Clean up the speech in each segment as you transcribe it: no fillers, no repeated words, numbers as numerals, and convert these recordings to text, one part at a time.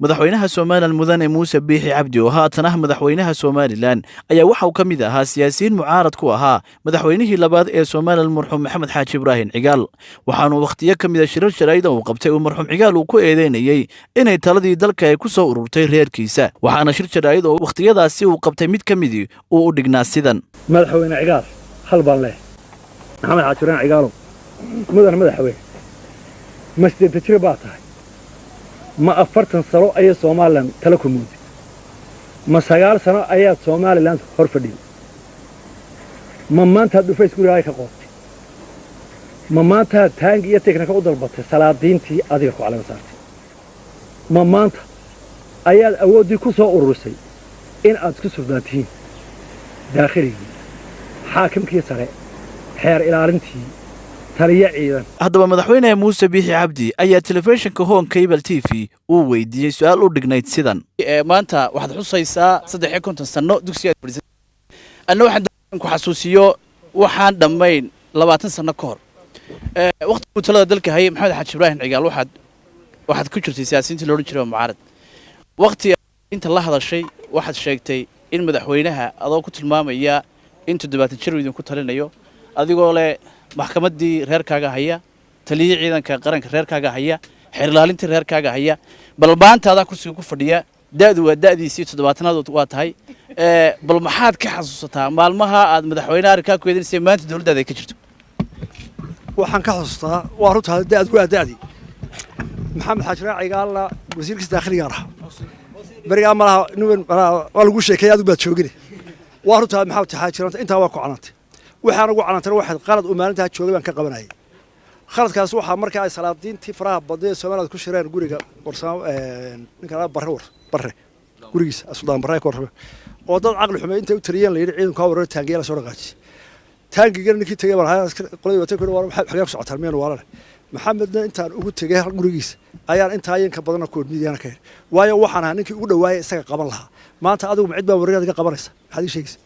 madaxweynaha Soomaaliland mudane Muuse Biixi Cabdi oo haatan madaxweynaha Soomaaliland ayaa waxa uu kamid ahaa siyaasiyiin mucaarad ku ahaa madaxweynihii labaad ee Soomaaliland marxuum Maxamed Xaaji Ibraahin Cigaal waxaanu waqtiyo kamid ah shirar sharaa'id uu qabtay oo marxuum Cigaal uu ku eedeynayay inay taladii dalka ay ku soo ururtay reerkiisa waxaana shir sharaa'id oo waqtiyadaasi uu qabtay mid kamid uu u dhignaa sidan madaxweyne Cigaal hal baan leh Maxamed Xaaji Ibraahin Cigaal mudane madaxweyne masjid tajriba baa tahay ma 40 sano ayay Soomaaliland tala ku muuday ma 9 sano ayaa Soomaaliland hor fadhiyay ma maanta dhufay isku raay ka qootay ma maanta taang iyo teknika u dalbatay salaadiintii adiga ku calaamad saartay ma maanta ayaa awoodii ku soo ururisay in aad ku sugnaatid daakhiliga xaakimkii sare xeer ilaalintii haddaba madaxweyne Muuse Biixi Cabdi ayaa telefishinka Home Cable TV uu weydiiyay su'aal u dhignayd sidan maanta waxaad xusaysaa 350 sano dugsiga anna waxaan ku xasuusiyo waxaan dhamayn 20 sano ka hor waqtiga talada dalka hayay Maxamed Xaaji Ibraahin Cigaal waxaad ku jirtay siyaasiyiinta loo jiray mucaarad waqti inta la hadashay waxaad sheegtay in madaxweynaha adoo ku tilmaamaya in 70 jir idin ku talinayo adigoo leh maxkamaddii reerkaaga haya taliyay ciidanka qaranka reerkaaga haya xeer ilaalintii reerkaaga haya bal maantaada kursiga ku fadhiya daadu waa daadiisii 70aad waa tahay bal maxaad ka xasuusataa maalmaha aad madaxweynaha arkaa ku eedeysay maanta dawladda ay ka jirto waxaan ka xasuustaa waa runta daad waa daadi maxamed xaaji Cigaal wasiirka dakhliga ah bariga malaha waa lagu sheekay aad u baad joogin waa runta maxamed xaaji inta waa ku canaantay waxaan ugu canaantay waxaad qalad u maalinta joogay baan ka qabanayay khaladkaas waxa markaa ay salaadiintii faraha baday Soomaaliland ku shireen guriga warsamo ninka barre gurigiisa Suudaan barre ka warrabay oo dad aqal xumeey inta u tiriyeen la yiri ciidanka wareer taangiga la soo dhaqaajay taangiga ninkii tagay war qolay wata ku war xagee ku socotaa meel walaal maxamedna intaan ugu tagay gurigiisa ayaan intaayeen ka badan ku midiyana ka waayo waxaan ninkii ugu dhawaayay isaga qaban lahaa maanta adigu cid baa wareerada ka qabanaysa maxaad ii sheegaysaa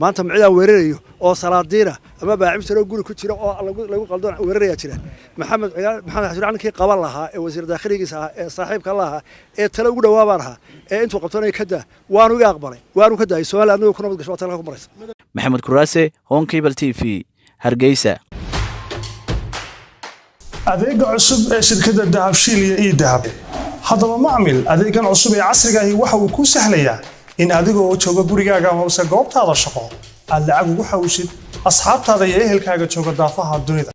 maanta macdaan weerarayo oo salaadiina ama baacimsaro guri ku jira oo lagu qaldoon weeraraya jira maxamed xaaji qaban lahaa ee wasiir dakhligiisa ah ee saaxiibka lahaa ee tala ugu dhawaabaan ahaa ee intuu qabtanay kada waanu iga aqbalay waanu ka daayay Soomaaliland ku nabad gasho talaka ku maraysa Maxamed Kuraase Home Cable TV Hargeysa adeega cusub ee shirkadda Dahabshiil iyo Dahab haddaba macmiil adeegan cusub ee casriga ah waxa uu ku sahlayaa in adigoo jooga gurigaaga hoose goobtaada shaqo aad lacag ugu xawshid asxaabtaada iyo ehelkaaga jooga daafaha dunida